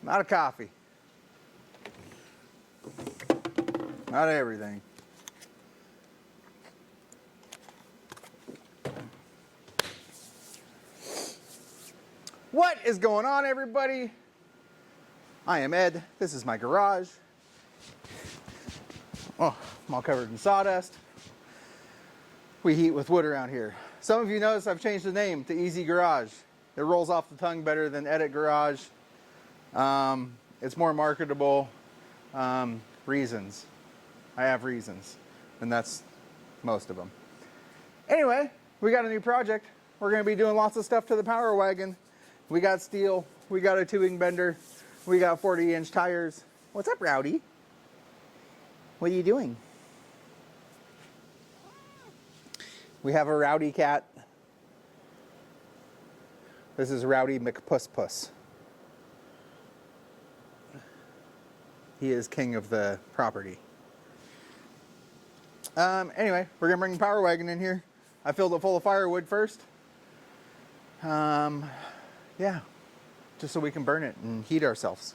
Not a coffee. Not everything. What is going on, everybody? I am Ed. This is my garage. Oh, I'm all covered in sawdust. We heat with wood around here. Some of you notice I've changed the name to Easy Garage. It rolls off the tongue better than Edit Garage. It's more marketable. Reasons. I have reasons, and that's most of them. Anyway, we got a new project. We're going to be doing lots of stuff to the Power Wagon. We got steel. We got a tubing bender. We got 40-inch tires. What's up, Rowdy? What are you doing? We have a Rowdy cat. This is Rowdy McPuss. He is king of the property. Anyway, we're gonna bring the Power Wagon in here. I filled it full of firewood first. Yeah, just so we can burn it and heat ourselves.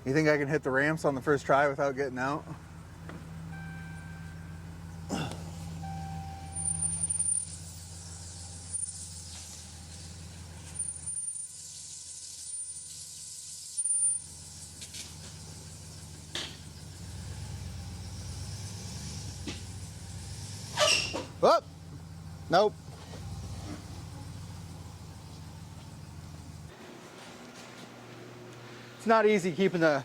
You think I can hit the ramps on the first try without getting out? Oh, nope. It's not easy keeping a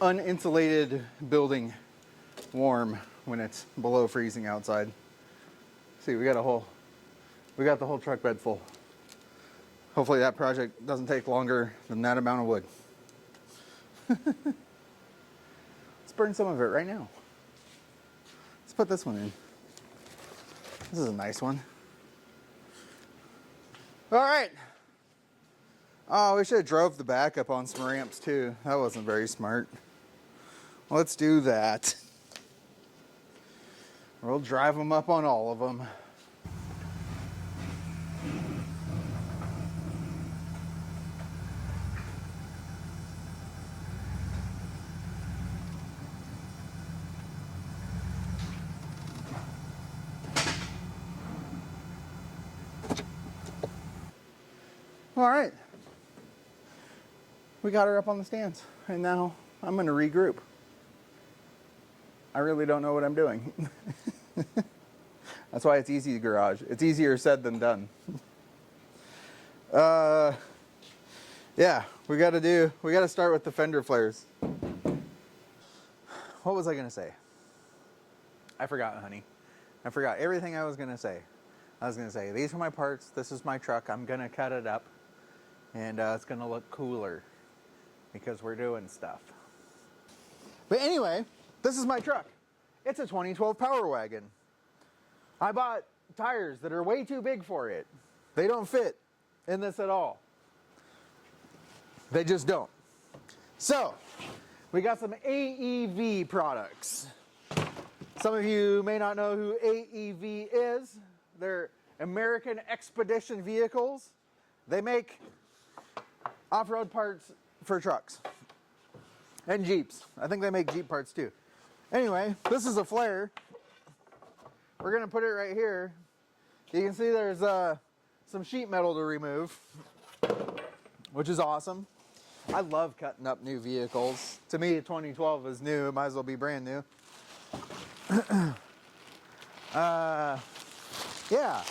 uninsulated building warm when it's below freezing outside. See, we got the whole truck bed full. Hopefully that project doesn't take longer than that amount of wood. Let's burn some of it right now. Let's put this one in. This is a nice one. All right. Oh, we should have drove the back up on some ramps too. That wasn't very smart. Let's do that. We'll drive them up on all of them. All right. We got her up on the stands, and now I'm going to regroup. I really don't know what I'm doing. That's why it's easy garage. It's easier said than done. Yeah, we got to start with the Fender flares. What was I going to say? I forgot, honey. I forgot everything I was going to say. I was going to say, these are my parts. This is my truck. I'm going to cut it up. And it's going to look cooler because we're doing stuff. But anyway, this is my truck. It's a 2012 Power Wagon. I bought tires that are way too big for it. They don't fit in this at all. They just don't. So, we got some AEV products. Some of you may not know who AEV is. They're American Expedition Vehicles. They make off-road parts for trucks and Jeeps. I think they make Jeep parts too. Anyway, this is a flare. We're gonna put it right here. You can see there's some sheet metal to remove, which is awesome. I love cutting up new vehicles. To me, 2012 is new. It might as well be brand new. Yeah,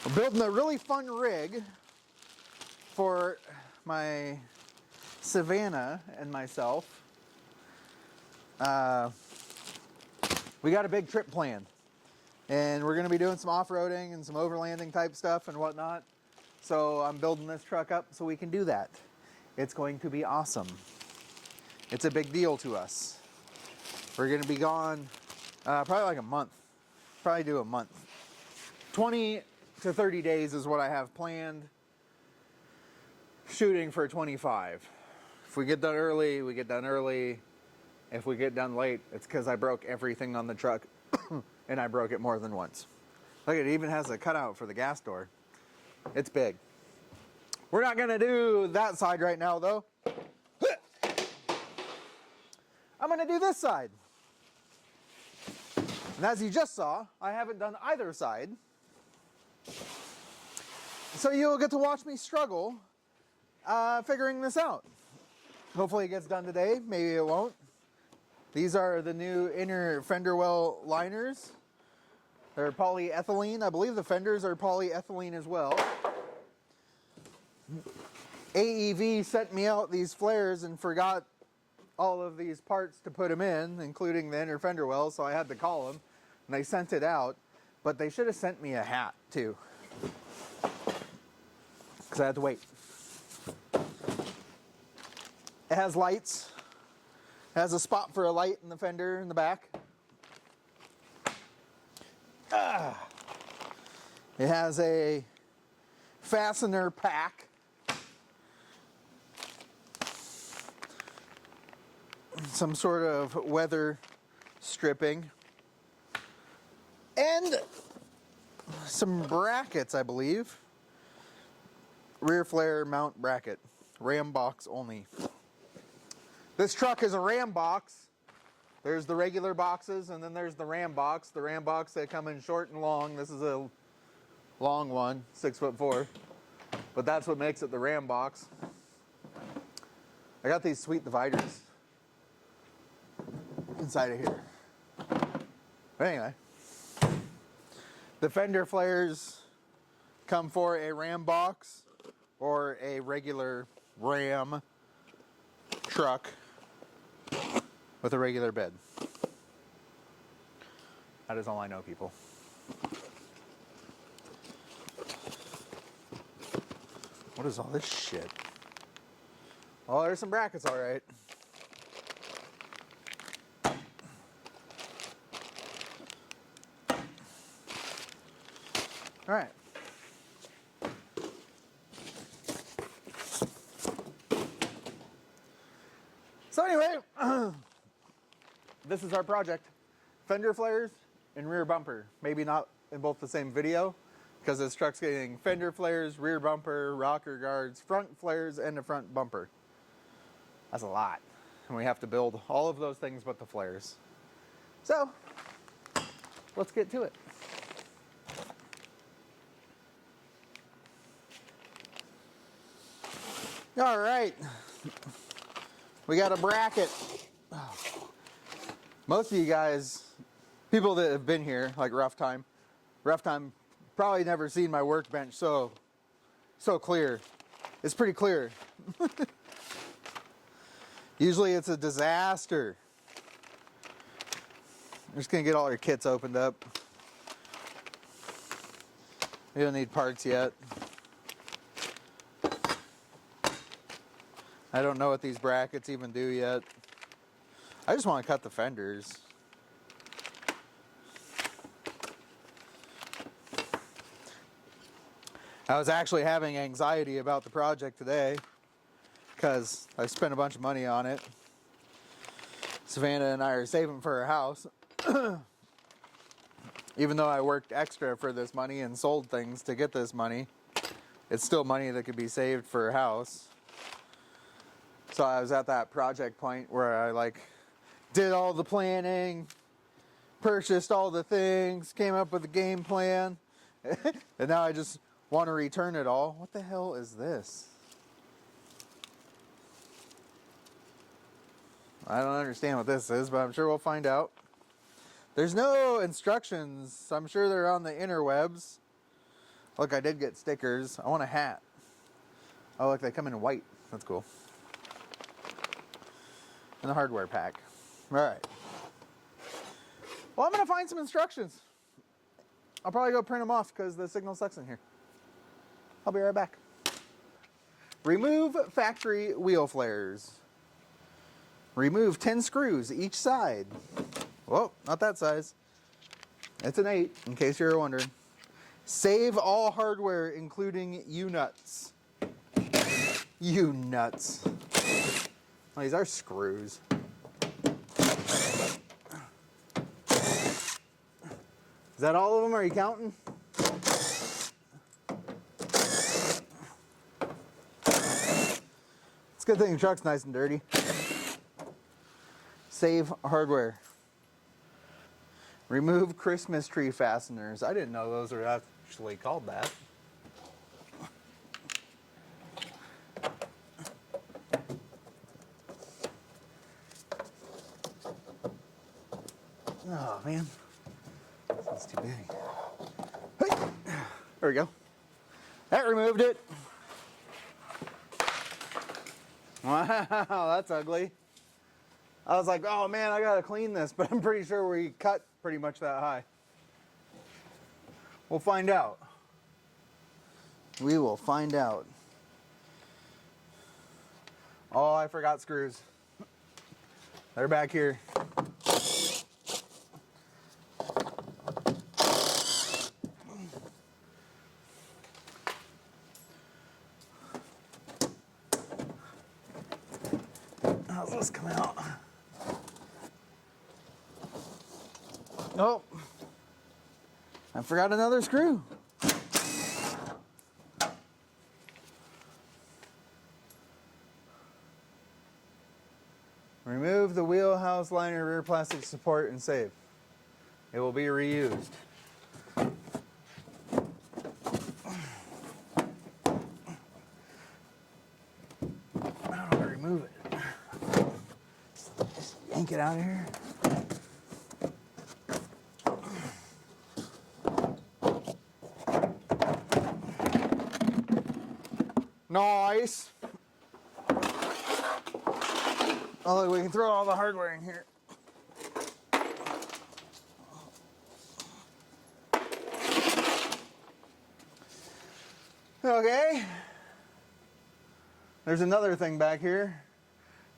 we're building a really fun rig for my Savannah and myself. We got a big trip planned, and we're going to be doing some off-roading and some overlanding type stuff and whatnot. So I'm building this truck up so we can do that. It's going to be awesome. It's a big deal to us. We're going to be gone probably like a month. Probably do a month. 20 to 30 days is what I have planned. Shooting for 25. If we get done early, we get done early. If we get done late, it's because I broke everything on the truck and I broke it more than once. Look, it even has a cutout for the gas door. It's big. We're not gonna do that side right now though. I'm gonna do this side. And as you just saw, I haven't done either side. So you'll get to watch me struggle figuring this out. Hopefully it gets done today, maybe it won't. These are the new inner fender well liners. They're polyethylene. I believe the fenders are polyethylene as well. AEV sent me out these flares and forgot all of these parts to put them in, including the inner fender well, so I had to call them, and they sent it out. But they should have sent me a hat, too, because I had to wait. It has lights. It has a spot for a light in the fender in the back. It has a fastener pack. Some sort of weather stripping. And some brackets, I believe. Rear flare mount bracket. Ram box only. This truck is a Ram box. There's the regular boxes, and then there's the Ram box. The Ram box, they come in short and long. This is a long one, 6'4". But that's what makes it the Ram box. I got these sweet dividers inside of here. But anyway, the fender flares come for a Ram box or a regular Ram truck with a regular bed. That is all I know, people. What is all this shit? Oh, there's some brackets, all right. All right. So anyway, this is our project. Fender flares and rear bumper. Maybe not in both the same video, because this truck's getting fender flares, rear bumper, rocker guards, front flares, and a front bumper. That's a lot. And we have to build all of those things but the flares. So, let's get to it. All right. We got a bracket. Most of you guys, people that have been here, like Rough Time, probably never seen my workbench so clear. It's pretty clear. Usually it's a disaster. I'm just gonna get all your kits opened up. We don't need parts yet. I don't know what these brackets even do yet. I just want to cut the fenders. I was actually having anxiety about the project today because I spent a bunch of money on it. Savannah and I are saving for a house. Even though I worked extra for this money and sold things to get this money, it's still money that could be saved for a house. So I was at that project point where I did all the planning, purchased all the things, came up with a game plan, and now I just want to return it all. What the hell is this? I don't understand what this is, but I'm sure we'll find out. There's no instructions. I'm sure they're on the interwebs. Look, I did get stickers. I want a hat. Oh, look, they come in white. That's cool. And the hardware pack. All right. Well, I'm going to find some instructions. I'll probably go print them off because the signal sucks in here. I'll be right back. Remove factory wheel flares. Remove 10 screws each side. Whoa, not that size. It's an 8, in case you're wondering. Save all hardware, including U-nuts. U-nuts. Oh, these are screws. Is that all of them? Are you counting? a good thing the truck's nice and dirty. Save hardware. Remove Christmas tree fasteners. I didn't know those were actually called that. Oh man, that's too big. Hey. There we go. That removed it. Wow, that's ugly. I was like, oh man, I gotta clean this, but I'm pretty sure we cut pretty much that high. We'll find out. We will find out. Oh, I forgot screws. They're back here. How's this come out? Oh, I forgot another screw. Remove the wheelhouse liner, rear plastic support, and save. It will be reused. How do I remove it? Just yank it out of here. Nice. Oh, look, we can throw all the hardware in here. Okay. There's another thing back here.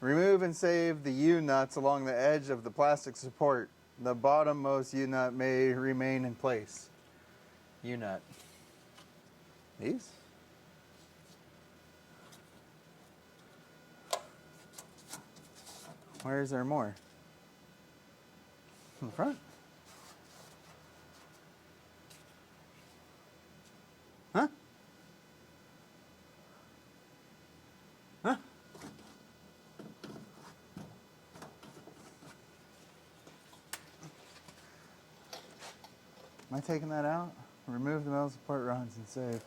Remove and save the U-nuts along the edge of the plastic support. The bottommost U-nut may remain in place. U-nut. These? Where is there more? In the front? Huh? Huh? Am I taking that out? Remove the metal support rods and save.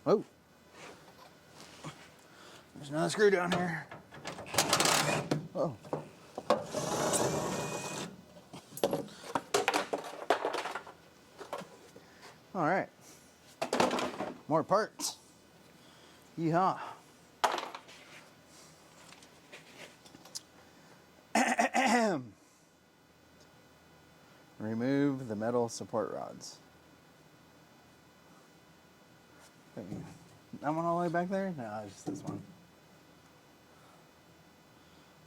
Oh, there's another screw down here. Oh. All right. More parts. Yeehaw. Remove the metal support rods. That one all the way back there? No, it's just this one.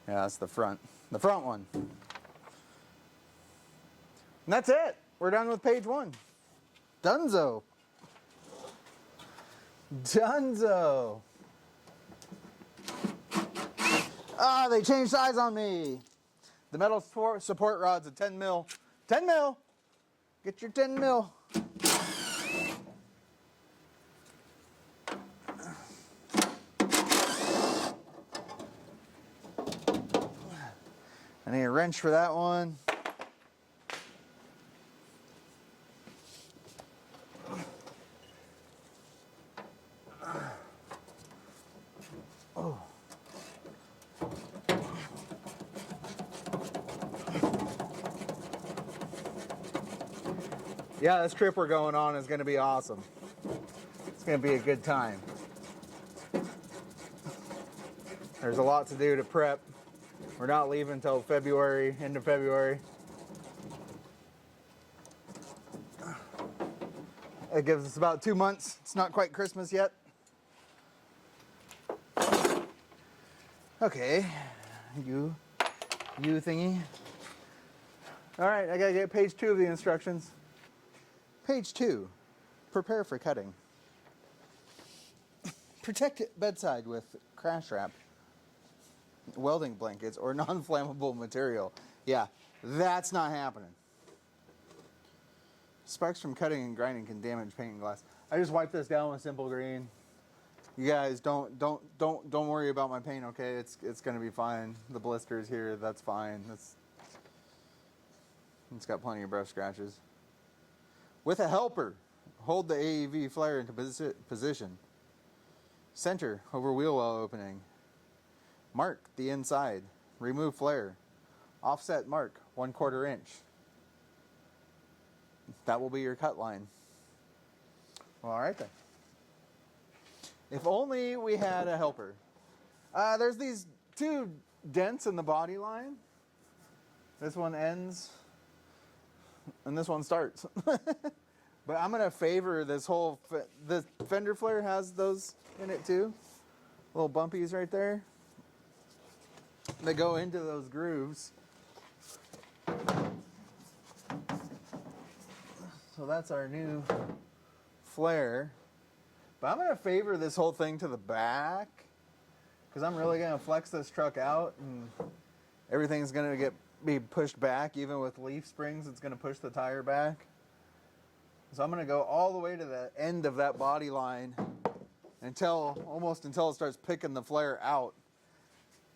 Yeah, that's the front. The front one. And that's it. We're done with page 1. Dunzo. Dunzo. Ah, they changed size on me. The metal support rod's a 10 mil. 10 mil. Get your 10 mil. I need a wrench for that one. Oh. Yeah, this trip we're going on is going to be awesome. It's going to be a good time. There's a lot to do to prep. We're not leaving until February, end of February. It gives us about 2 months. It's not quite Christmas yet. Okay, you thingy. All right, I gotta get page 2 of the instructions. Page 2, prepare for cutting. Protect bedside with crash wrap, welding blankets, or non-flammable material. Yeah, that's not happening. Sparks from cutting and grinding can damage paint and glass. I just wiped this down with simple green. You guys don't worry about my paint, okay? It's gonna be fine. The blisters here, that's fine. It's got plenty of brush scratches. With a helper, hold the Aev flare into position. Center over wheel well opening. Mark the inside. Remove flare. Offset mark 1/4 inch. That will be your cut line. Well, all right then. If only we had a helper. There's these 2 dents in the body line. This one ends and this one starts. But I'm going to favor this whole... The Fender flare has those in it too. Little bumpies right there. They go into those grooves. So that's our new flare. But I'm going to favor this whole thing to the back, because I'm really going to flex this truck out and everything's going to be pushed back. Even with leaf springs, it's going to push the tire back. So I'm going to go all the way to the end of that body line almost until it starts picking the flare out.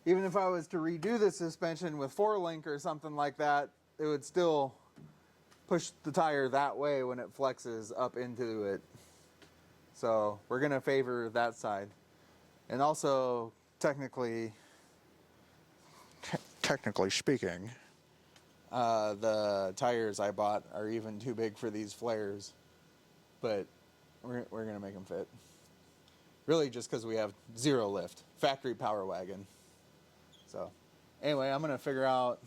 Even if I was to redo the suspension with 4-link or something like that, it would still push the tire that way when it flexes up into it. So we're going to favor that side. And also, technically speaking, the tires I bought are even too big for these flares. But we're going to make them fit. Really just because we have 0 lift. Factory power wagon. So anyway, I'm going to figure out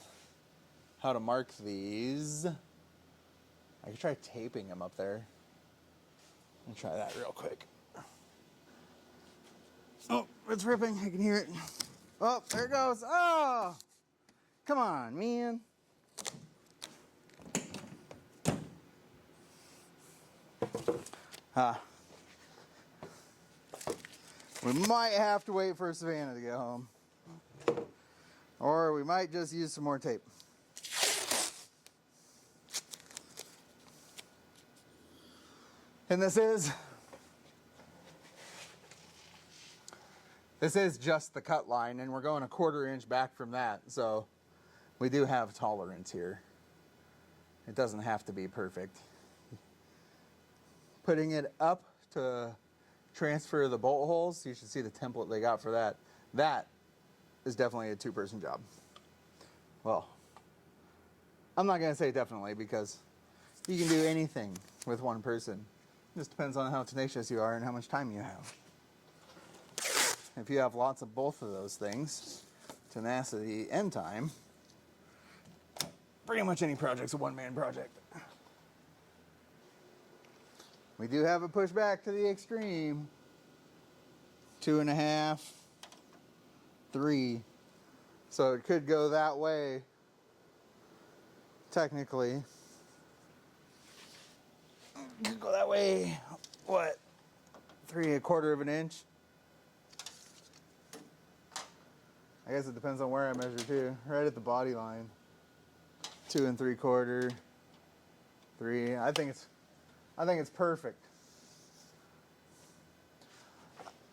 how to mark these. I could try taping them up there. Let me try that real quick. Oh, it's ripping. I can hear it. Oh, there it goes. Oh, come on, man. We might have to wait for Savannah to get home. Or we might just use some more tape. And this is just the cut line, and we're going 1/4 inch back from that, so we do have tolerance here. It doesn't have to be perfect. Putting it up to transfer the bolt holes, you should see the template they got for that. That is definitely a 2-person job. Well, I'm not going to say definitely, because you can do anything with 1 person. It just depends on how tenacious you are and how much time you have. If you have lots of both of those things, tenacity and time, pretty much any project's a 1-man project. We do have it pushed back to the extreme. 2.5, 3. So it could go that way, technically. It could go that way, what, 3/4 inch? I guess it depends on where I measure too. Right at the body line. 2 3/4, 3. I think it's perfect.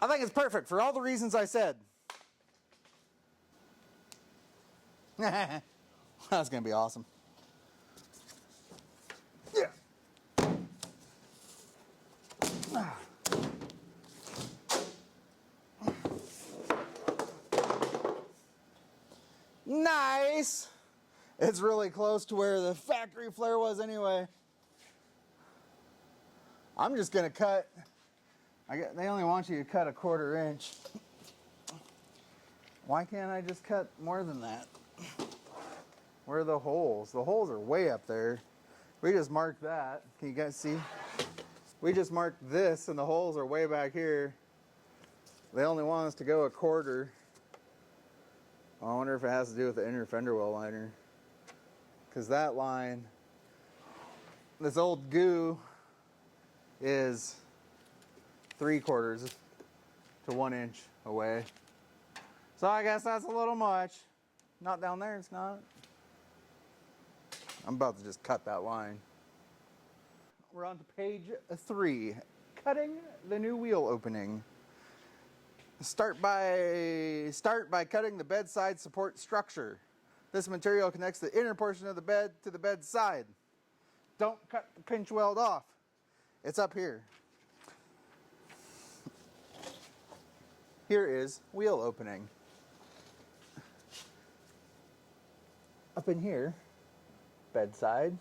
I think it's perfect for all the reasons I said. That's gonna be awesome. Yeah. Nice. It's really close to where the factory flare was anyway. I'm just gonna cut. They only want you to cut 1/4 inch. Why can't I just cut more than that? Where are the holes? The holes are way up there. We just marked that. Can you guys see? We just marked this and the holes are way back here. They only want us to go 1/4. I wonder if it has to do with the inner fender well liner. Because that line, this old goo, is 3/4 to 1 inch away. So I guess that's a little much. Not down there, it's not. I'm about to just cut that line. We're on to page 3, cutting the new wheel opening. Start by cutting the bedside support structure. This material connects the inner portion of the bed to the bedside. Don't cut the pinch weld off. It's up here. Here is wheel opening. Up in here, bedside.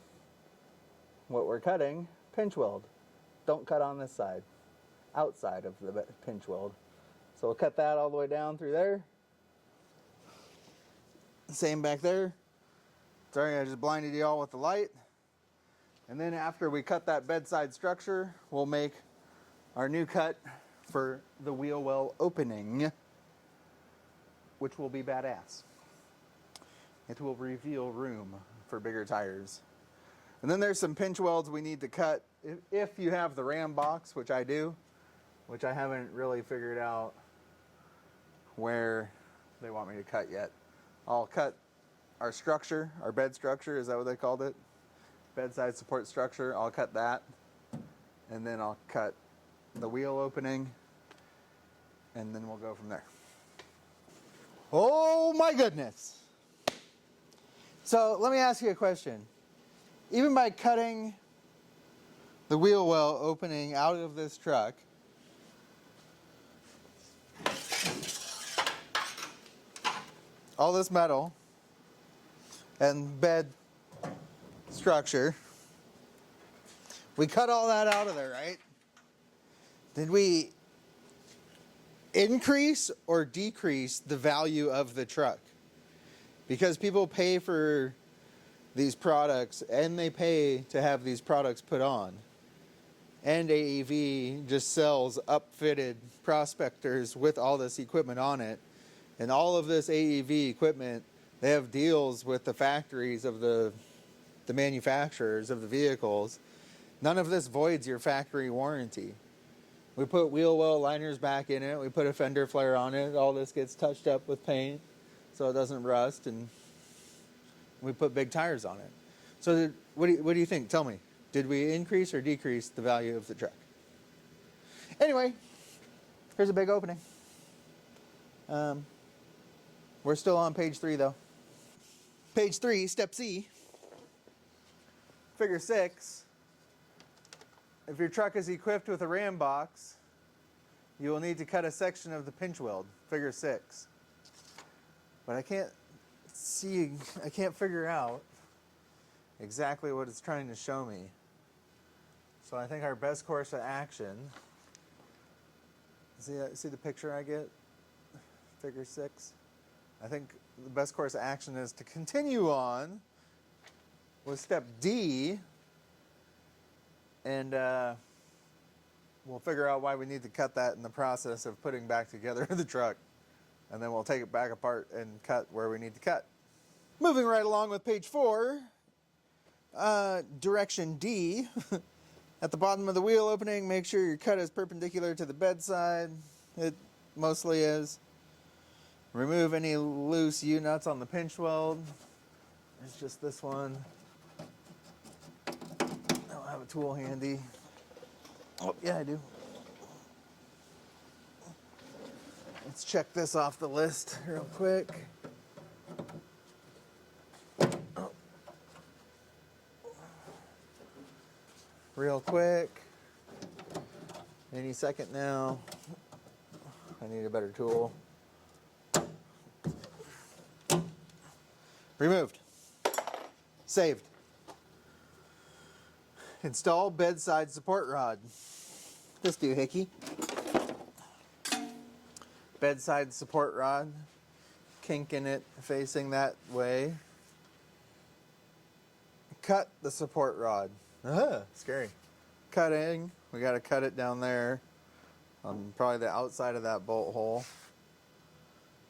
What we're cutting, pinch weld. Don't cut on this side, outside of the pinch weld. So we'll cut that all the way down through there. Same back there. Sorry, I just blinded you all with the light. And then after we cut that bedside structure, we'll make our new cut for the wheel well opening, which will be badass. It will reveal room for bigger tires. And then there's some pinch welds we need to cut if you have the Ram box, which I do, which I haven't really figured out where they want me to cut yet. I'll cut our structure, our bed structure, is that what they called it? Bedside support structure, I'll cut that. And then I'll cut the wheel opening, and then we'll go from there. Oh my goodness. So let me ask you a question. Even by cutting the wheel well opening out of this truck, all this metal and bed structure, we cut all that out of there, right? Did we increase or decrease the value of the truck? Because people pay for these products and they pay to have these products put on. And AEV just sells upfitted prospectors with all this equipment on it. And all of this AEV equipment, they have deals with the factories of the manufacturers of the vehicles. None of this voids your factory warranty. We put wheel well liners back in it. We put a Fender flare on it. All this gets touched up with paint so it doesn't rust, and we put big tires on it. So what do you think? Tell me. Did we increase or decrease the value of the truck? Anyway, here's a big opening. We're still on page 3 though. Page 3, step C. Figure 6. If your truck is equipped with a Ram box, you will need to cut a section of the pinch weld. Figure 6. But I can't figure out exactly what it's trying to show me. So I think our best course of action, see the picture I get? Figure 6. I think the best course of action is to continue on with step D, and we'll figure out why we need to cut that in the process of putting back together the truck. And then we'll take it back apart and cut where we need to cut. Moving right along with page 4, direction D. At the bottom of the wheel opening, make sure your cut is perpendicular to the bedside. It mostly is. Remove any loose U-nuts on the pinch weld. It's just this one. I don't have a tool handy. Oh, yeah, I do. Let's check this off the list real quick. Real quick. Any second now. I need a better tool. Removed. Saved. Install bedside support rod. This doohickey. Bedside support rod. Kink in it facing that way. Cut the support rod. Scary. Cutting. We got to cut it down there on probably the outside of that bolt hole.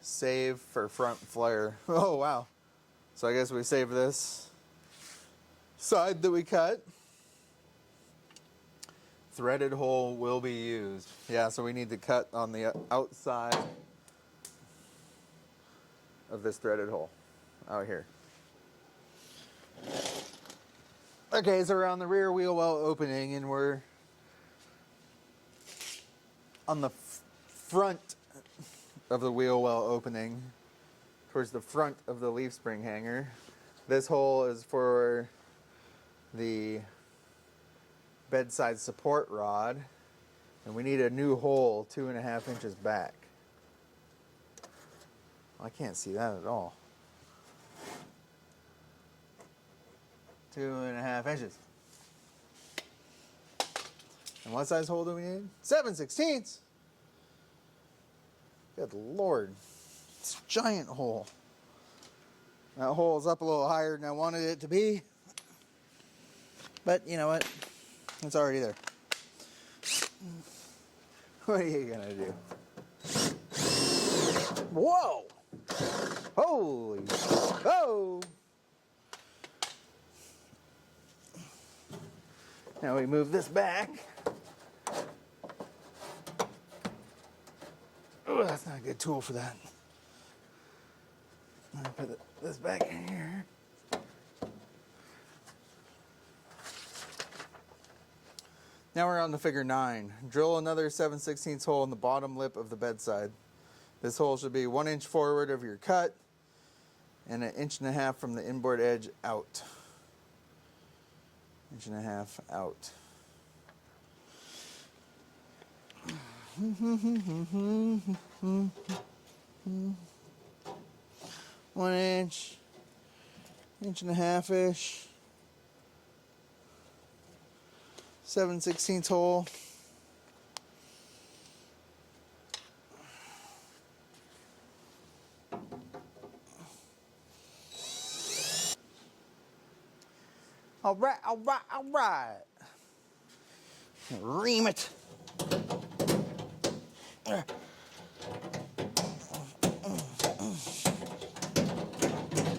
Save for front flare. Oh, wow. So I guess we save this side that we cut. Threaded hole will be used. Yeah, so we need to cut on the outside of this threaded hole out here. Okay, so we're on the rear wheel well opening, and we're on the front of the wheel well opening towards the front of the leaf spring hanger. This hole is for the bedside support rod, and we need a new hole 2.5 inches back. I can't see that at all. 2.5 inches. And what size hole do we need? 7/16. Good Lord. It's a giant hole. That hole is up a little higher than I wanted it to be. But you know what? It's already there. What are you gonna do? Whoa! Holy! Oh! Now we move this back. Oh, that's not a good tool for that. I'm gonna put this back in here. Now we're on to figure 9. Drill another 7/16 hole in the bottom lip of the bedside. This hole should be 1 inch forward of your cut and 1.5 inches from the inboard edge out. 1.5 inches out. 1 inch, 1.5 inch-ish. 7/16 hole. All right, all right, all right. Ream it.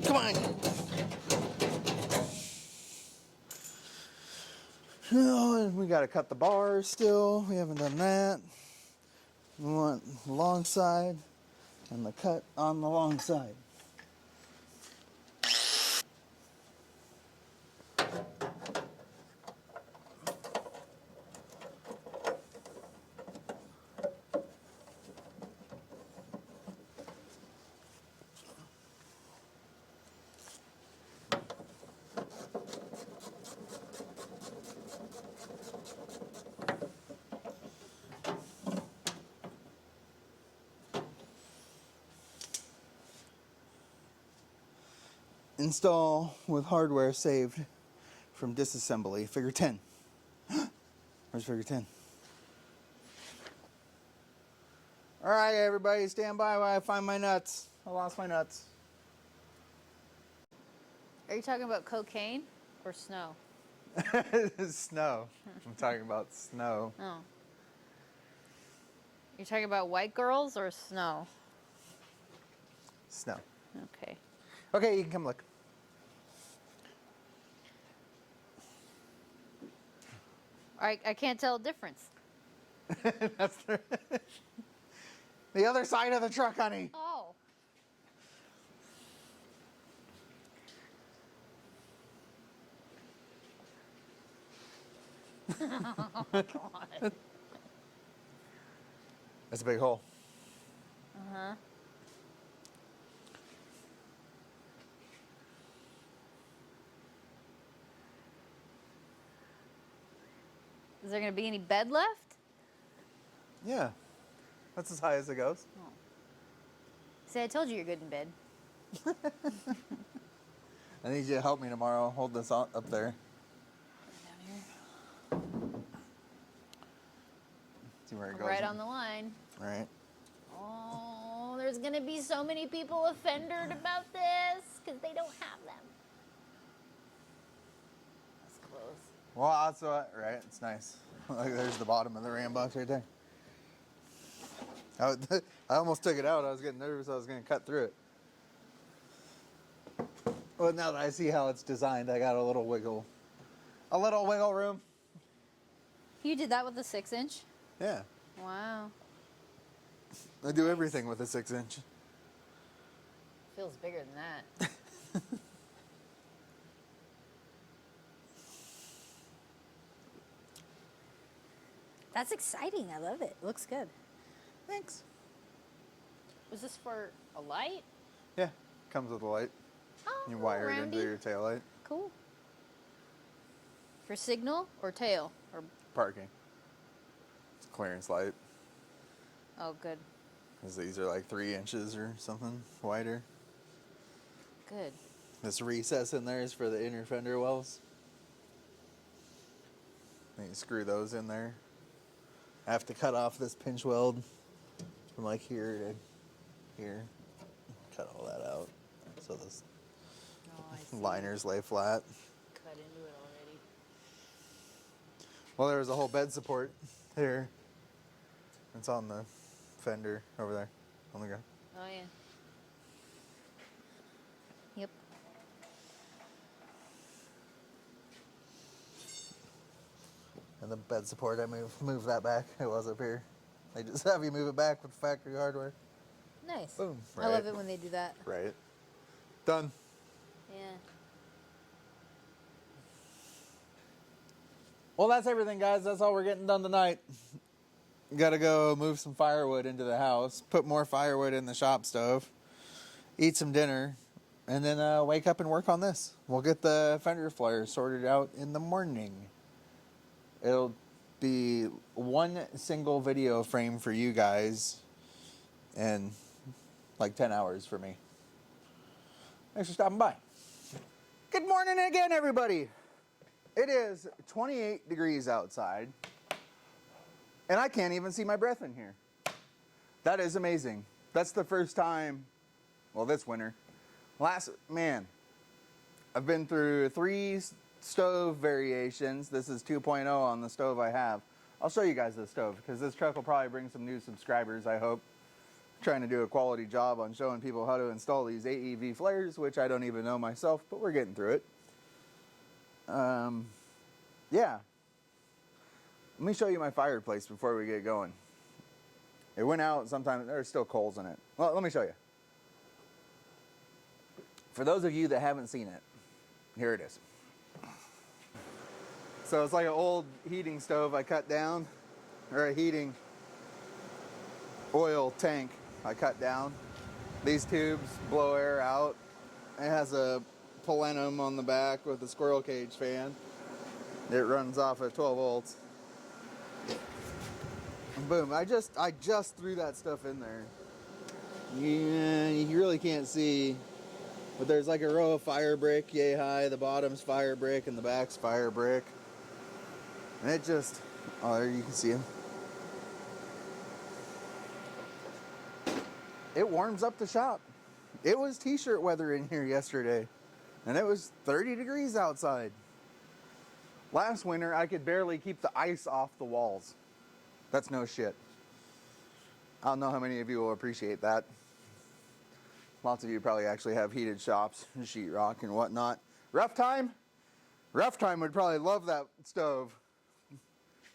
Come on. Oh, and we got to cut the bars still. We haven't done that. We want the long side and the cut on the long side. Install with hardware saved from disassembly. Figure 10. Where's figure 10? All right, everybody, stand by while I find my nuts. I lost my nuts. Are you talking about cocaine or snow? Snow. I'm talking about snow. Oh. You're talking about white girls or snow? Snow. Okay. Okay, you can come look. I can't tell the difference. That's the other side of the truck, honey. Oh. Oh, God. That's a big hole. Uh-huh. Is there going to be any bed left? Yeah. That's as high as it goes. Oh. See, I told you you're good in bed. I need you to help me tomorrow. Hold this up there. Down here. See where it goes. Right on the line. Right. Oh, there's going to be so many people offended about this because they don't have them. That's close. Well, that's what, right? It's nice. Like, there's the bottom of the ram box right there. I almost took it out. I was getting nervous I was going to cut through it. Well, now that I see how it's designed, I got a little wiggle room. You did that with a 6-inch? Yeah. Wow. I do everything with a 6-inch. Feels bigger than that. That's exciting. I love it. Looks good. Thanks. Was this for a light? Yeah, comes with a light. Oh, You wire it into roundy. your tail light. Cool. For signal or tail? Or Parking. It's a clearance light. oh, good. Because these are like 3 inches or something wider. Good. This recess in there is for the inner fender wells. And you screw those in there. I have to cut off this pinch weld from like here to here. Cut all that out so those Oh, I see. liners lay flat. Cut into it already. Well, there was a whole bed support here. It's on the fender over there on the ground. Oh, yeah. Yep. And the bed support, I moved that back. It was up here. They just have you move it back with factory hardware. Nice. Boom. I love it when they do that. Right. Done. Yeah. Well, that's everything, guys. That's all we're getting done tonight. Gotta go move some firewood into the house, put more firewood in the shop stove, eat some dinner, and then wake up and work on this. We'll get the fender flares sorted out in the morning. It'll be one single video frame for you guys and like 10 hours for me. Thanks for stopping by. Good morning again, everybody. It is 28 degrees outside, and I can't even see my breath in here. That is amazing. That's the first time, well, this winter. I've been through 3 stove variations. This is 2.0 on the stove I have. I'll show you guys the stove because this truck will probably bring some new subscribers, I hope. Trying to do a quality job on showing people how to install these Aev flares, which I don't even know myself, but we're getting through it. Yeah. Let me show you my fireplace before we get going. It went out, sometimes there's still coals in it. Well, let me show you. For those of you that haven't seen it, here it is. So it's like an old heating stove I cut down, or a heating oil tank I cut down. These tubes blow air out. It has a plenum on the back with a squirrel cage fan. It runs off of 12 volts. Boom, I just threw that stuff in there. Yeah, you really can't see, but there's like a row of fire brick yay high. The bottom's fire brick and the back's fire brick. And it just, oh, there you can see them. It warms up the shop. It was t-shirt weather in here yesterday, and it was 30 degrees outside. Last winter, I could barely keep the ice off the walls. That's no shit. I don't know how many of you will appreciate that. Lots of you probably actually have heated shops, and sheetrock and whatnot. Rough time would probably love that stove.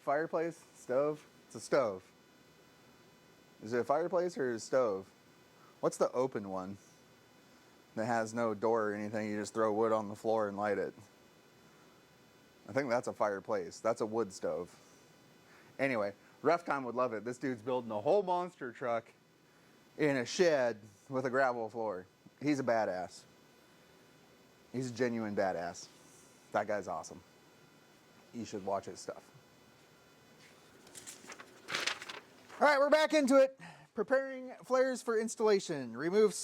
Fireplace? Stove? It's a stove. Is it a fireplace or a stove? What's the open one that has no door or anything? You just throw wood on the floor and light it. I think that's a fireplace. That's a wood stove. Anyway, Rough Time would love it. This dude's building a whole monster truck in a shed with a gravel floor. He's a badass. He's a genuine badass. That guy's awesome. You should watch his stuff. All right, we're back into it. Preparing flares for installation. Remove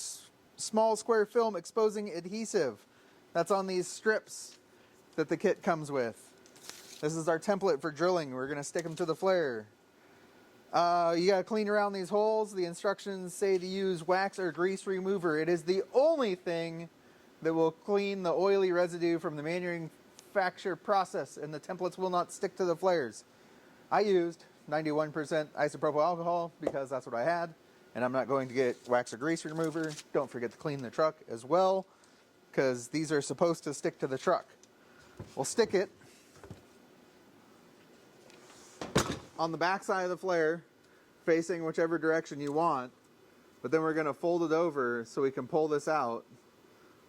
small square film exposing adhesive. That's on these strips that the kit comes with. This is our template for drilling. We're going to stick them to the flare. You got to clean around these holes. The instructions say to use wax or grease remover. It is the only thing that will clean the oily residue from the manufacture process, and the templates will not stick to the flares. I used 91% isopropyl alcohol because that's what I had, and I'm not going to get wax or grease remover. Don't forget to clean the truck as well, because these are supposed to stick to the truck. We'll stick it on the back side of the flare, facing whichever direction you want, but then we're going to fold it over so we can pull this out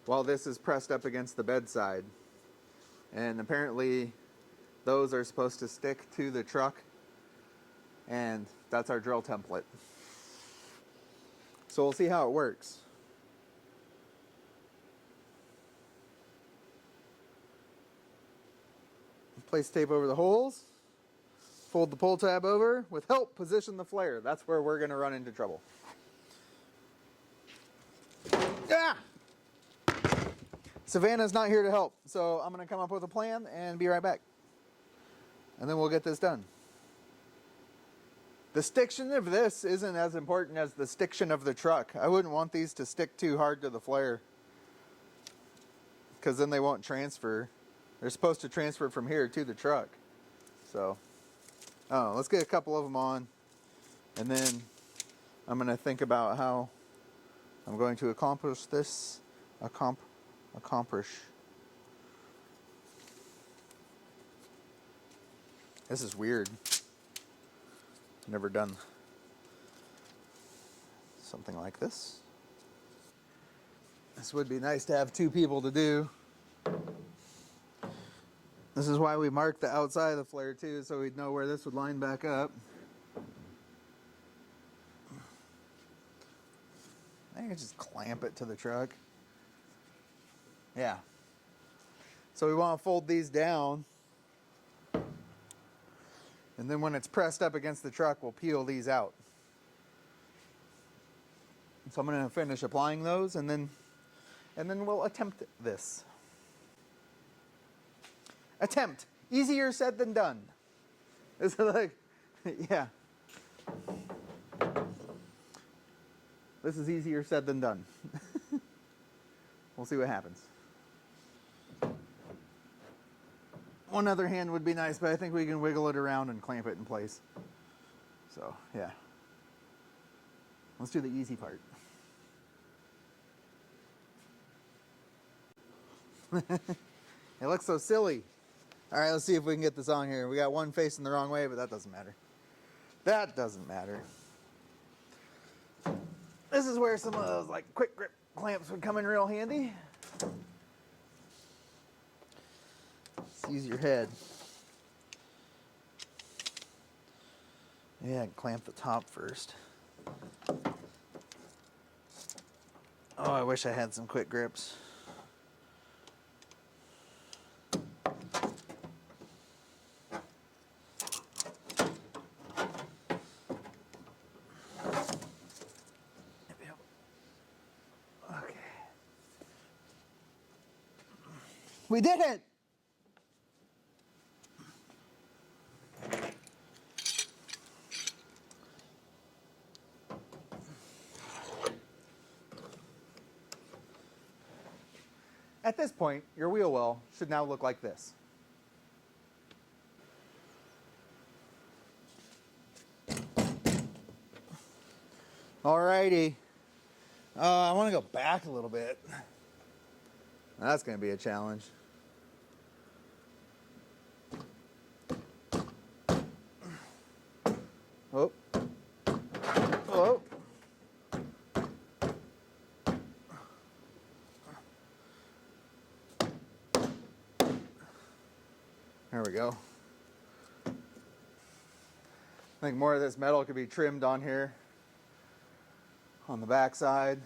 while this is pressed up against the bedside. And apparently those are supposed to stick to the truck, and that's our drill template. So we'll see how it works. Place tape over the holes, fold the pull tab over, with help position the flare. That's where we're going to run into trouble. Ah! Savannah's not here to help, so I'm going to come up with a plan and be right back. And then we'll get this done. The stiction of this isn't as important as the stiction of the truck. I wouldn't want these to stick too hard to the flare, because then they won't transfer. They're supposed to transfer from here to the truck. So, let's get a couple of them on, and then I'm going to think about how I'm going to accomplish this. Accomplish. This is weird. Never done something like this. This would be nice to have two people to do. This is why we marked the outside of the flare too, so we'd know where this would line back up. I can just clamp it to the truck. Yeah. So we want to fold these down, and then when it's pressed up against the truck, we'll peel these out. So I'm going to finish applying those, and then we'll attempt this. Attempt. Easier said than done. It's like, yeah. This is easier said than done. We'll see what happens. One other hand would be nice, but I think we can wiggle it around and clamp it in place. So, yeah. Let's do the easy part. It looks so silly. All right, let's see if we can get this on here. We got one facing the wrong way, but that doesn't matter. That doesn't matter. This is where some of those like quick grip clamps would come in real handy. Let's use your head. Yeah, clamp the top first. Oh, I wish I had some quick grips. Okay. We did it! At this point, your wheel well should now look like this. Alrighty. I want to go back a little bit. That's going to be a challenge. Oh. Oh. There we go. I think more of this metal could be trimmed on here. On the back side.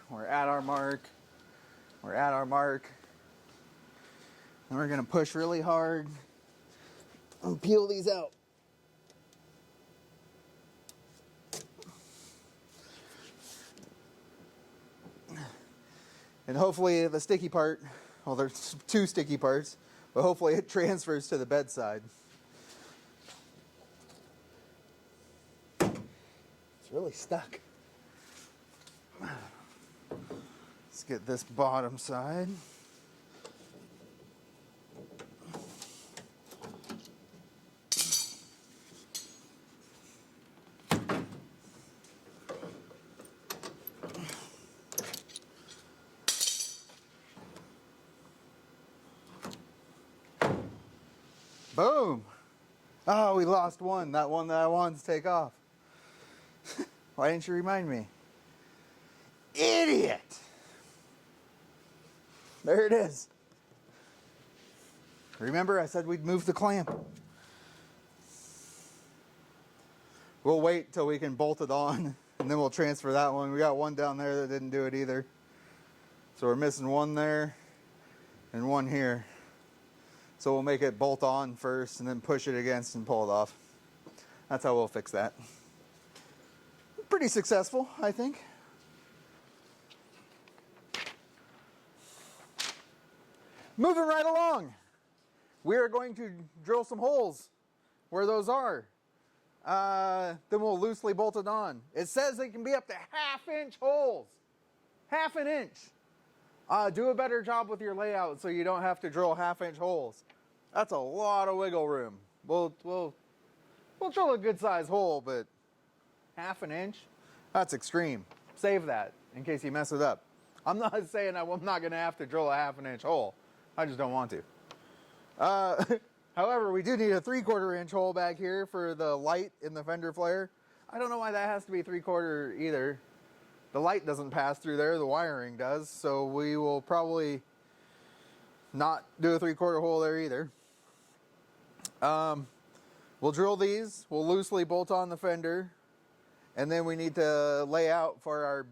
We're at our mark. We're at our mark. And we're going to push really hard and peel these out. And hopefully the sticky part, well, there's two sticky parts, but hopefully it transfers to the bedside. It's really stuck. Let's get this bottom side. Boom! Oh, we lost one. That one that I wanted to take off. Why didn't you remind me? Idiot! There it is. Remember, I said we'd move the clamp. We'll wait till we can bolt it on, and then we'll transfer that one. We got one down there that didn't do it either. So we're missing one there and one here. So we'll make it bolt on first and then push it against and pull it off. That's how we'll fix that. Pretty successful, I think. Moving right along. We are going to drill some holes where those are. Then we'll loosely bolt it on. It says it can be up to 1/2 inch holes. 1/2 inch. Do a better job with your layout so you don't have to drill 1/2 inch holes. That's a lot of wiggle room. We'll drill a good size hole, but 1/2 inch? That's extreme. Save that in case you mess it up. I'm not saying I'm not going to have to drill a 1/2 inch hole. I just don't want to. However, we do need a 3/4 inch hole back here for the light in the Fender flare. I don't know why that has to be 3/4 either. The light doesn't pass through there, the wiring does, so we will probably not do a 3/4 hole there either. We'll drill these, we'll loosely bolt on the fender, and then we need to lay out for our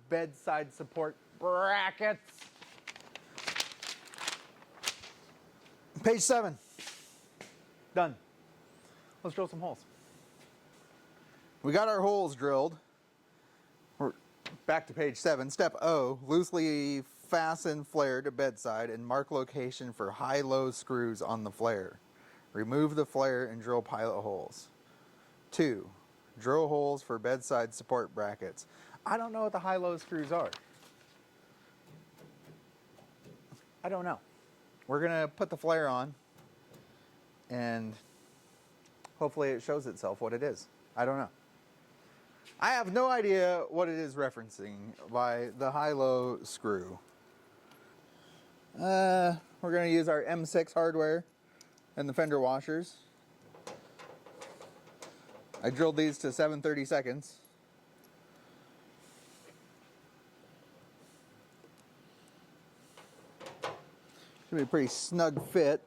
bedside support brackets. Page 7. Done. Let's drill some holes. We got our holes drilled. We're back to page 7. Step O, loosely fasten flare to bedside and mark location for high-low screws on the flare. Remove the flare and drill pilot holes. 2, drill holes for bedside support brackets. I don't know what the high-low screws are. I don't know. We're going to put the flare on and hopefully it shows itself what it is. I don't know. I have no idea what it is referencing by the high-low screw. We're going to use our M6 hardware and the fender washers. I drilled these to 7/32. Should be a pretty snug fit.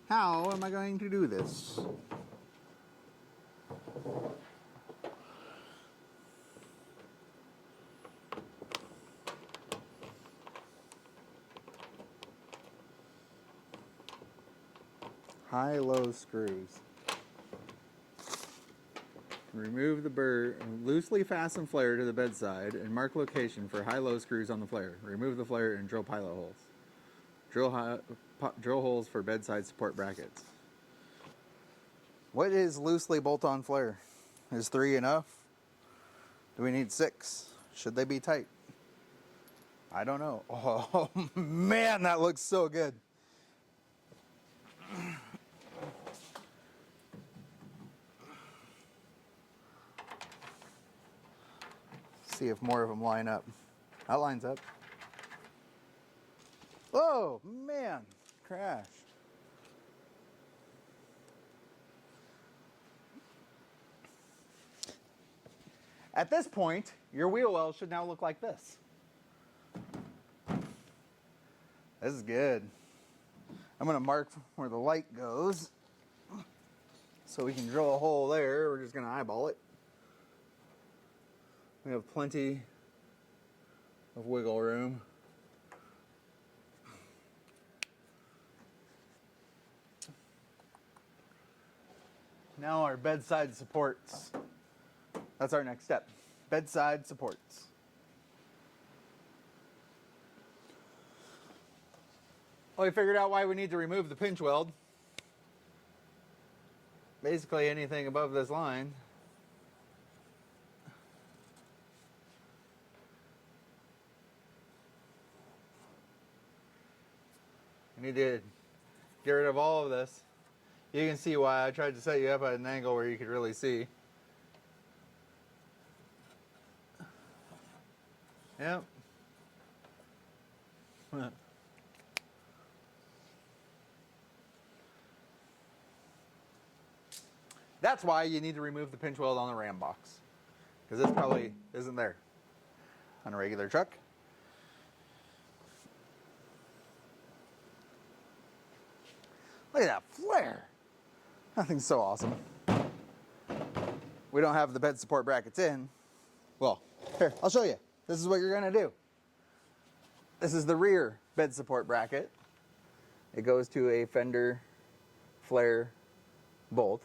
How am I going to do this? High-low screws. Remove the burr, loosely fasten flare to the bedside and mark location for high-low screws on the flare. Remove the flare and drill pilot holes. Drill holes for bedside support brackets. What is loosely bolt-on flare? Is 3 enough? Do we need 6? Should they be tight? I don't know. Oh man, that looks so good. See if more of them line up. That lines up. Oh man, crash. At this point, your wheel well should now look like this. This is good. I'm going to mark where the light goes so we can drill a hole there. We're just going to eyeball it. We have plenty of wiggle room. Now our bedside supports. That's our next step. Bedside supports. Well, we figured out why we need to remove the pinch weld. Basically anything above this line. We need to get rid of all of this. You can see why I tried to set you up at an angle where you could really see. Yep. That's why you need to remove the pinch weld on the ram box, because this probably isn't there on a regular truck. Look at that flare. That thing's so awesome. We don't have the bed support brackets in. Well, here, I'll show you. This is what you're gonna do. This is the rear bed support bracket. It goes to a Fender flare bolt.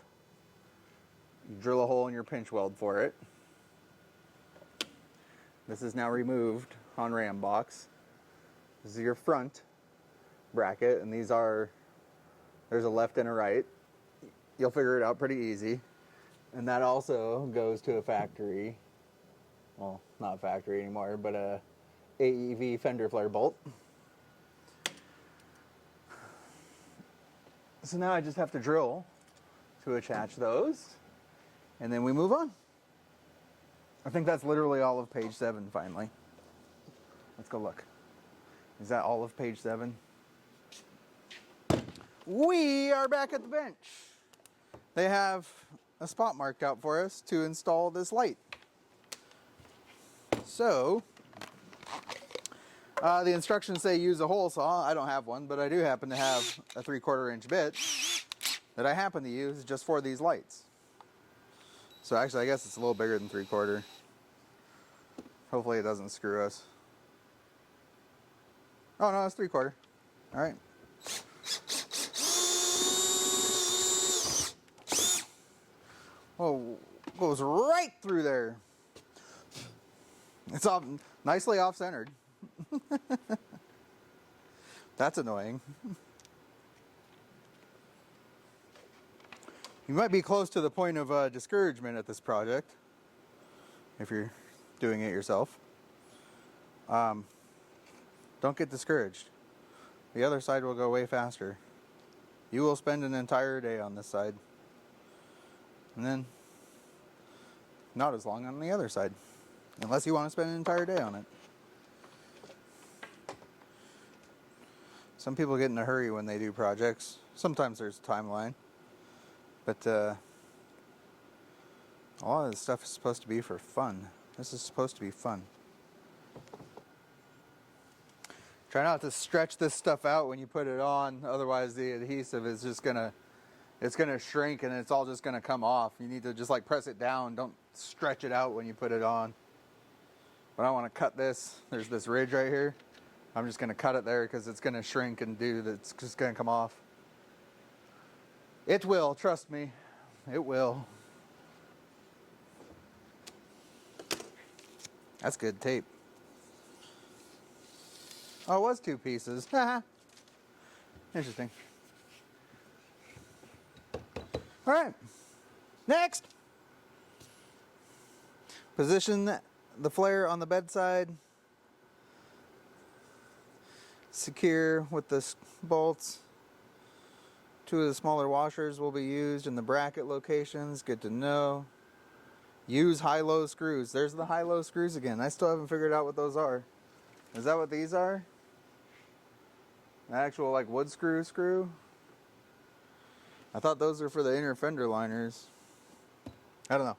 You drill a hole in your pinch weld for it. This is now removed on ram box. This is your front bracket, and these are, there's a left and a right. You'll figure it out pretty easy. And that also goes to a factory, well, not a factory anymore, but a AEV Fender flare bolt. So now I just have to drill to attach those, and then we move on. I think that's literally all of page 7 finally. Let's go look. Is that all of page 7? We are back at the bench. They have a spot marked out for us to install this light. So, the instructions say use a hole saw. I don't have one, but I do happen to have a 3/4 inch bit that I happen to use just for these lights. So actually, I guess it's a little bigger than 3/4. Hopefully it doesn't screw us. Oh no, it's 3/4. All right. Oh, goes right through there. It's off, nicely off-centered. That's annoying. You might be close to the point of discouragement at this project if you're doing it yourself. Don't get discouraged. The other side will go way faster. You will spend an entire day on this side, and then not as long on the other side, unless you want to spend an entire day on it. Some people get in a hurry when they do projects. Sometimes there's a timeline, but a lot of this stuff is supposed to be for fun. This is supposed to be fun. Try not to stretch this stuff out when you put it on, otherwise the adhesive is just it's gonna shrink and it's all just gonna come off. You need to just like press it down. Don't stretch it out when you put it on. But I want to cut this. There's this ridge right here. I'm just gonna cut it there because it's gonna shrink and it's just gonna come off. It will, trust me. It will. That's good tape. Oh, it was 2 pieces. Interesting. All right. Next. Position the flare on the bedside. Secure with the bolts. 2 of the smaller washers will be used in the bracket locations. Good to know. Use high-low screws. There's the high-low screws again. I still haven't figured out what those are. Is that what these are? An actual like wood screw? I thought those are for the inner fender liners. I don't know.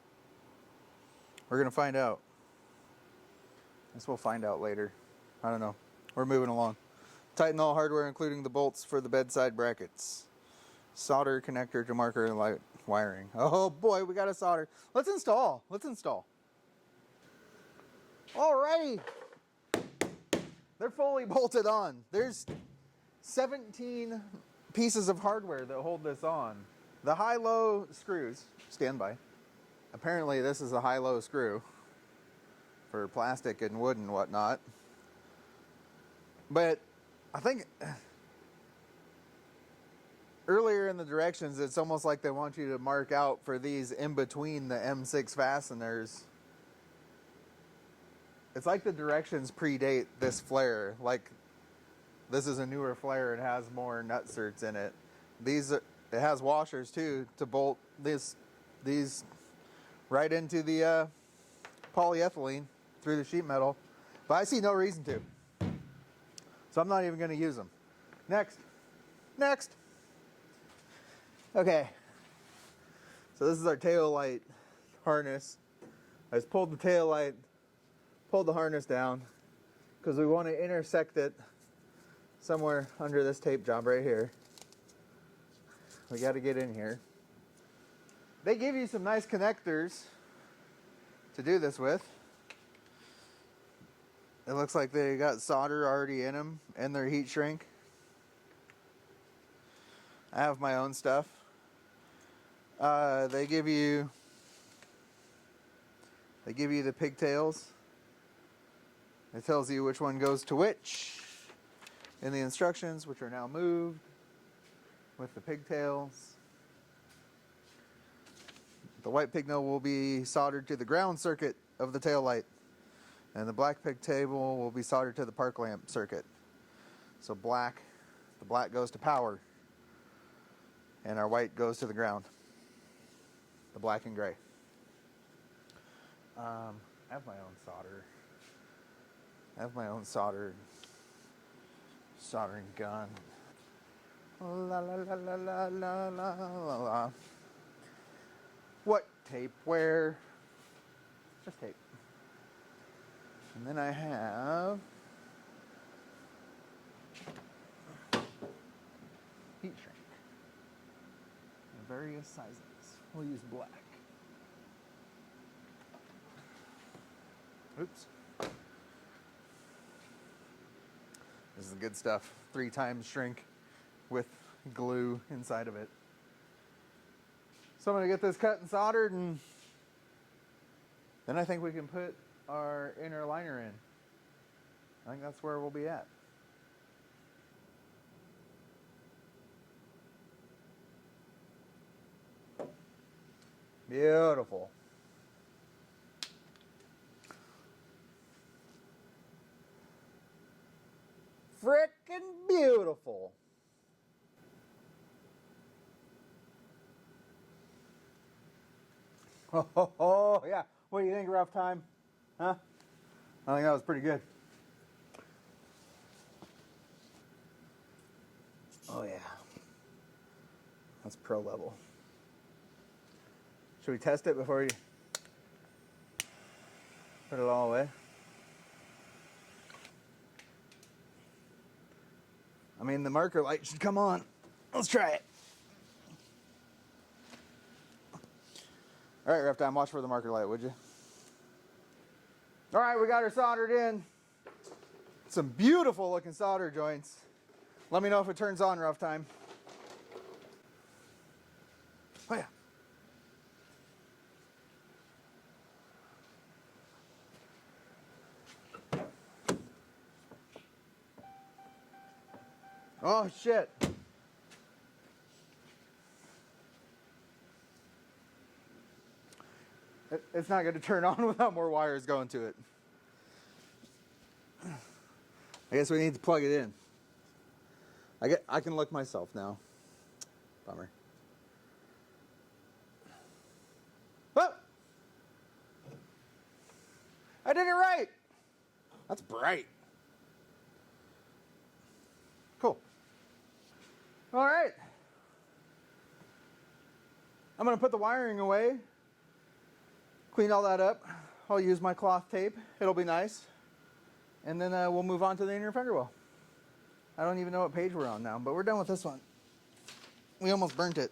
We're gonna find out. Guess we'll find out later. I don't know. We're moving along. Tighten all hardware, including the bolts for the bedside brackets. Solder connector to marker light wiring. Oh boy, we gotta solder. Let's install. Alrighty. They're fully bolted on. There's 17 pieces of hardware that hold this on. The high-low screws, stand by. Apparently this is a high-low screw for plastic and wood and whatnot. But I think earlier in the directions, it's almost like they want you to mark out for these in between the M6 fasteners. It's like the directions predate this flare. Like this is a newer flare. It has more nut certs in it. It has washers too to bolt these right into the polyethylene through the sheet metal. But I see no reason to. So I'm not even going to use them. Next. Okay. So this is our tail light harness. I just pulled the tail light, pulled the harness down, because we want to intersect it somewhere under this tape job right here. We got to get in here. They give you some nice connectors to do this with. It looks like they got solder already in them and their heat shrink. I have my own stuff. They give you the pigtails. It tells you which one goes to which in the instructions, which are now moved with the pigtails. The white pigtail will be soldered to the ground circuit of the tail light, and the black pigtail will be soldered to the park lamp circuit. So the black goes to power, and our white goes to the ground. The black and gray. I have my own solder. I have my own soldering gun. La la la la la la la la. What tape? Where? Just tape. And then I have heat shrink in various sizes. We'll use black. Oops. This is the good stuff. 3 times shrink with glue inside of it. So I'm going to get this cut and soldered, and then I think we can put our inner liner in. I think that's where we'll be at. Beautiful. Frickin' beautiful. Oh, yeah. What do you think, rough time? Huh? I think that was pretty good. Oh, yeah. That's pro level. Should we test it before you put it all away? I mean, the marker light should come on. Let's try it. All right, rough time, watch for the marker light, would you? All right, we got her soldered in. Some beautiful looking solder joints. Let me know if it turns on, rough time. Oh, yeah. Oh, shit. It's not going to turn on without more wires going to it. I guess we need to plug it in. I can look myself now. Bummer. Oh! I did it right! That's bright. Cool. All right. I'm going to put the wiring away. Clean all that up. I'll use my cloth tape. It'll be nice. And then we'll move on to the inner fender well. I don't even know what page we're on now, but we're done with this one. We almost burnt it.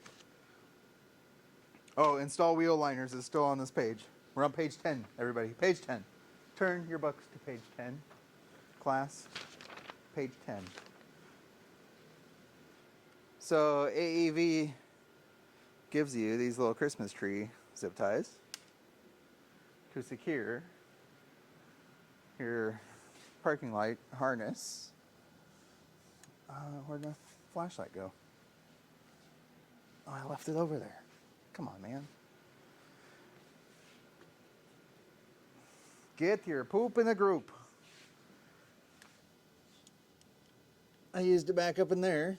Oh, install wheel liners is still on this page. We're on page 10, everybody. Page 10. Turn your books to page 10. Class, page 10. So AEV gives you these little Christmas tree zip ties to secure your parking light harness. Where'd the flashlight go? Oh, I left it over there. Come on, man. Get your poop in the group. I used it back up in there.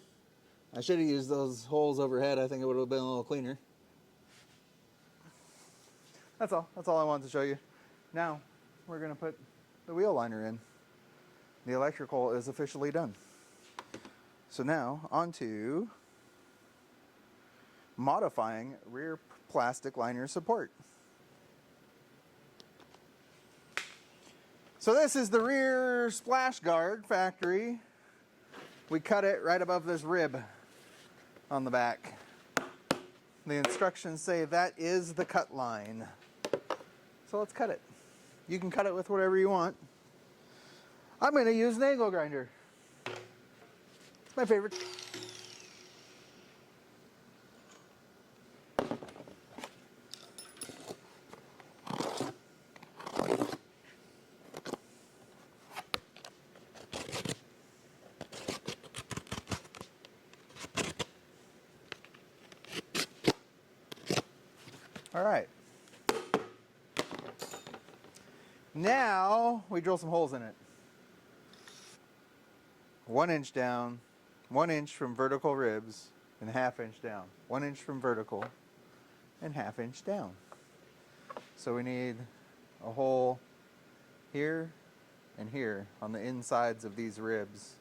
I should have used those holes overhead. I think it would have been a little cleaner. That's all. That's all I wanted to show you. Now, we're going to put the wheel liner in. The electrical is officially done. So now, on to modifying rear plastic liner support. So this is the rear splash guard factory. We cut it right above this rib on the back. The instructions say that is the cut line. So let's cut it. You can cut it with whatever you want. I'm going to use an angle grinder. It's my favorite. All right. Now we drill some holes in it. 1 inch down, 1 inch from vertical ribs, and 1/2 inch down. 1 inch from vertical, and 1/2 inch down. So we need a hole here and here on the insides of these ribs.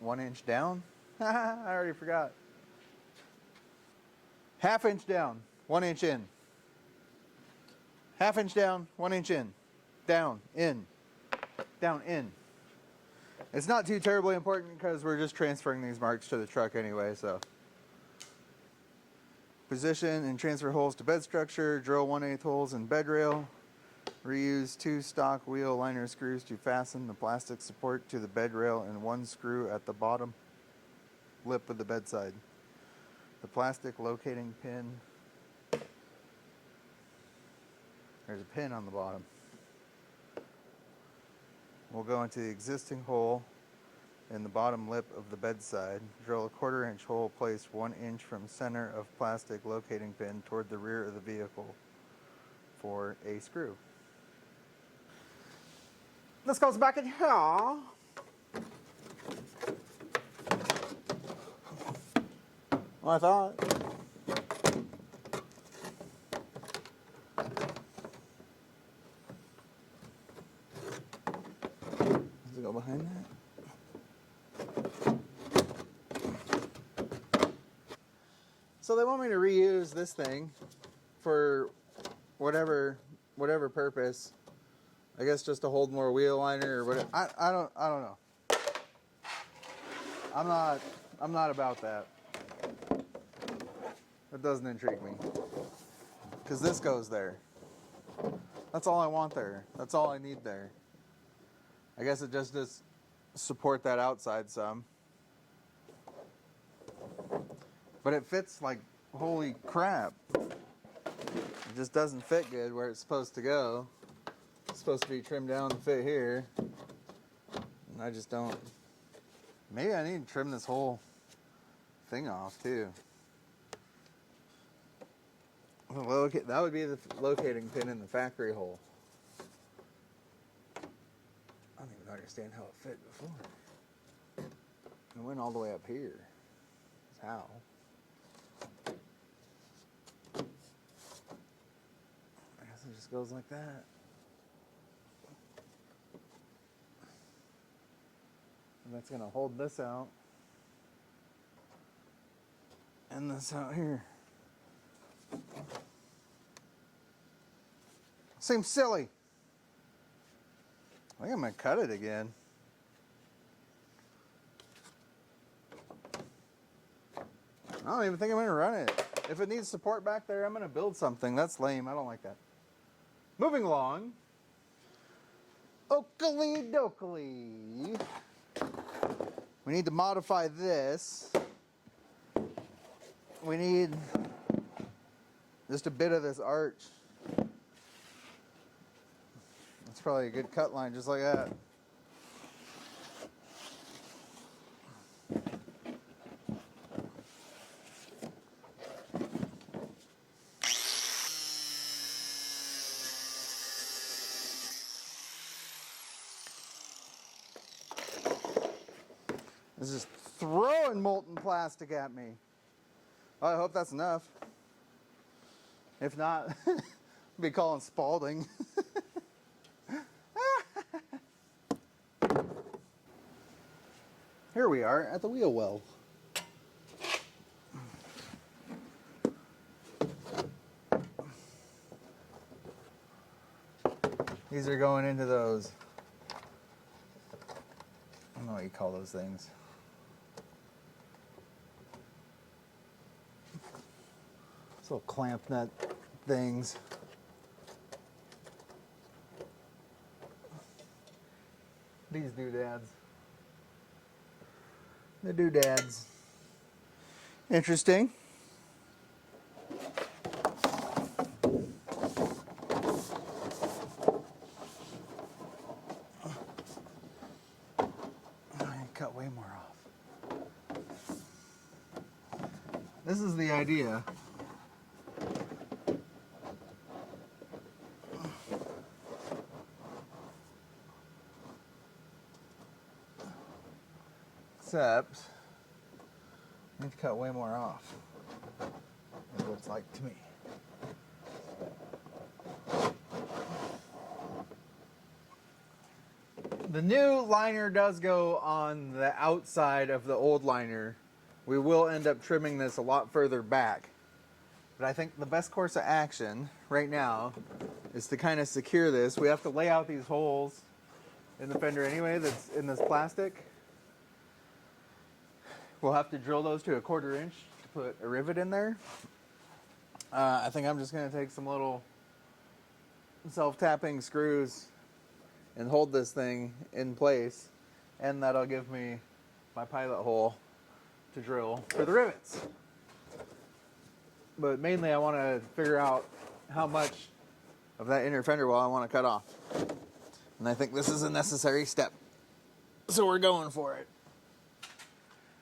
1 inch down? I already forgot. 1/2 inch down, 1 inch in. 1/2 inch down, 1 inch in. Down, in. Down, in. It's not too terribly important because we're just transferring these marks to the truck anyway, so. Position and transfer holes to bed structure. Drill 1/8 holes in bed rail. Reuse 2 stock wheel liner screws to fasten the plastic support to the bed rail and 1 screw at the bottom lip of the bedside. The plastic locating pin. There's a pin on the bottom. We'll go into the existing hole in the bottom lip of the bedside. Drill a 1/4 inch hole, place 1 inch from center of plastic locating pin toward the rear of the vehicle for a screw. This goes back in here. Well, I thought. Does it go behind that? So they want me to reuse this thing for whatever purpose. I guess just to hold more wheel liner or whatever. I don't know. I'm not about that. That doesn't intrigue me. Because this goes there. That's all I want there. That's all I need there. I guess it just does support that outside some. But it fits like holy crap. It just doesn't fit good where it's supposed to go. It's supposed to be trimmed down to fit here. And I just don't. Maybe I need to trim this whole thing off too. That would be the locating pin in the factory hole. I don't even understand how it fit before. It went all the way up here. That's how. I guess it just goes like that. And that's going to hold this out. And this out here. Seems silly. I think I'm going to cut it again. I don't even think I'm going to run it. If it needs support back there, I'm going to build something. That's lame. I don't like that. Moving along. Oakley dokley. We need to modify this. We need just a bit of this arch. That's probably a good cut line, just like that. It's just throwing molten plastic at me. Well, I hope that's enough. If not, I'll be calling Spalding. Here we are at the wheel well. These are going into those, I don't know what you call those things. Those little clamp nut things. These doodads. The doodads. Interesting. Cut way more off. This is the idea. Except, I need to cut way more off. That's what it's like to me. The new liner does go on the outside of the old liner. We will end up trimming this a lot further back. But I think the best course of action right now is to kind of secure this. We have to lay out these holes in the fender anyway that's in this plastic. We'll have to drill those to a 1/4 inch to put a rivet in there. I think I'm just going to take some little self-tapping screws and hold this thing in place, and that'll give me my pilot hole to drill for the rivets. But mainly I want to figure out how much of that inner fender well I want to cut off. And I think this is a necessary step. So we're going for it.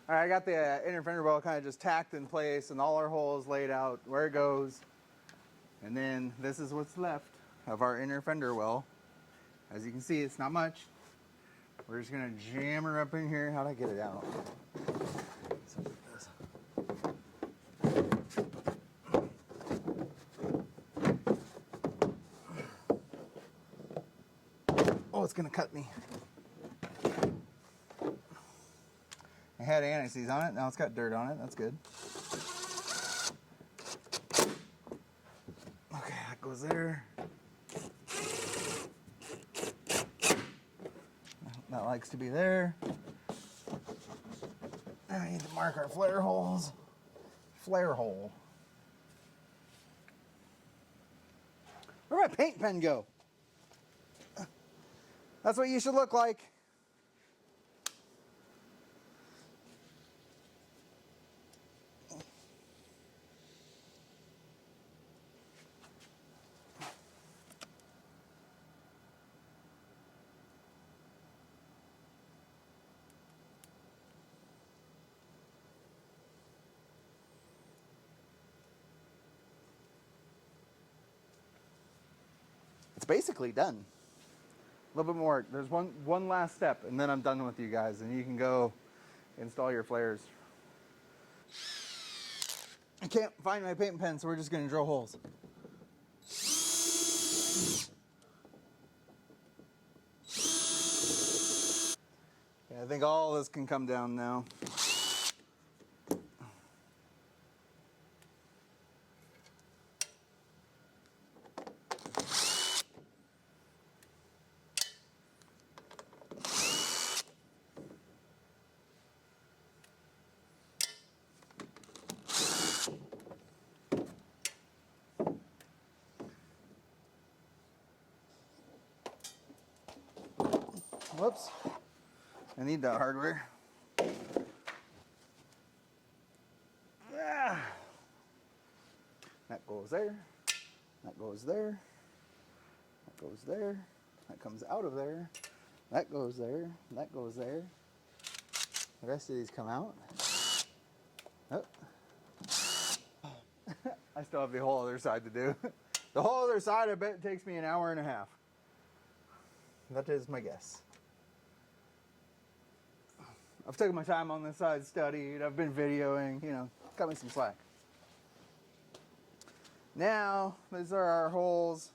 All right, I got the inner fender well kind of just tacked in place and all our holes laid out where it goes. And then this is what's left of our inner fender well. As you can see, it's not much. We're just gonna jam her up in here. How'd I get it out? Oh, it's gonna cut me. I had anti-seize on it, now it's got dirt on it, that's good. Okay, that goes there. That likes to be there. Now I need to mark our flare holes. Flare hole. Where'd my paint pen go? That's what you should look like. It's basically done. A little bit more. There's one last step, and then I'm done with you guys, and you can go install your flares. I can't find my paint pen, so we're just gonna drill holes. Yeah, I think all this can come down now. Whoops. I need that hardware. Ah. That goes there. That goes there. That goes there. That comes out of there. That goes there. That goes there. The rest of these come out. Oh. I still have the whole other side to do. The whole other side, I bet it takes me an hour and a half. That is my guess. I've taken my time on this side, studied, I've been videoing, you know, cut me some slack. Now, these are our holes.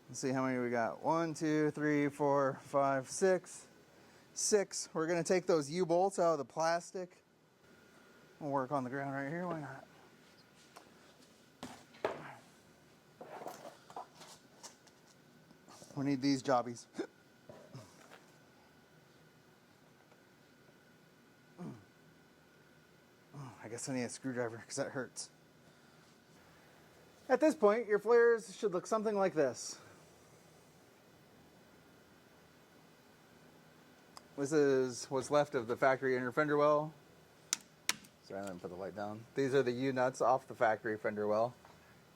Let's see how many we got. 1, 2, 3, 4, 5, 6. 6. We're gonna take those U-bolts out of the plastic. We'll work on the ground right here, why not? We need these jobbies. I guess I need a screwdriver because that hurts. At this point, your flares should look something like this. This is what's left of the factory inner fender well. Sorry, let me put the light down. These are the U-nuts off the factory fender well.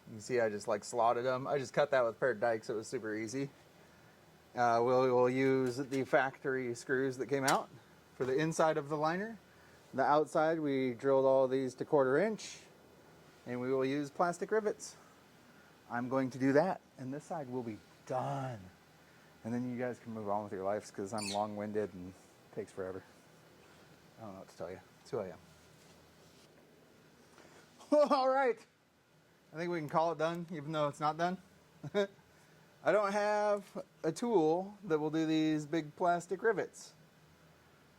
You can see I just like slotted them. I just cut that with paired dikes. It was super easy. We'll use the factory screws that came out for the inside of the liner. The outside, we drilled all of these to 1/4 inch, and we will use plastic rivets. I'm going to do that, and this side will be done. And then you guys can move on with your lives because I'm long-winded and it takes forever. I don't know what to tell you. That's who I am. All right. I think we can call it done, even though it's not done. I don't have a tool that will do these big plastic rivets.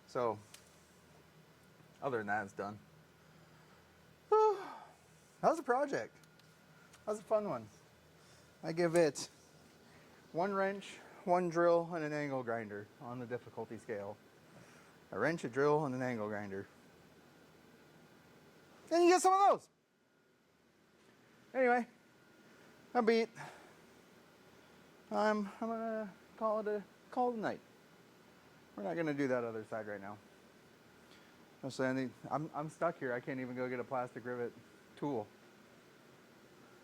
So, other than that, it's done. That was a project. That was a fun one. I give it 1 wrench, 1 drill, and an angle grinder on the difficulty scale. A wrench, a drill, and an angle grinder. And you get some of those. Anyway, I'm beat. I'm gonna call it a night. We're not gonna do that other side right now. I'm stuck here. I can't even go get a plastic rivet tool.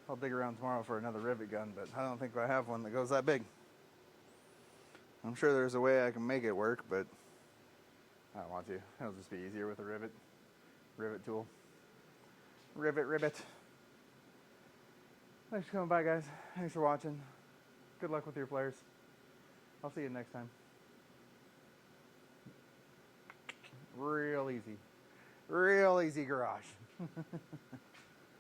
I'll dig around tomorrow for another rivet gun, but I don't think I have one that goes that big. I'm sure there's a way I can make it work, but I don't want to. It'll just be easier with a rivet tool. Rivet. Thanks for coming by, guys. Thanks for watching. Good luck with your flares. I'll see you next time. Real easy garage.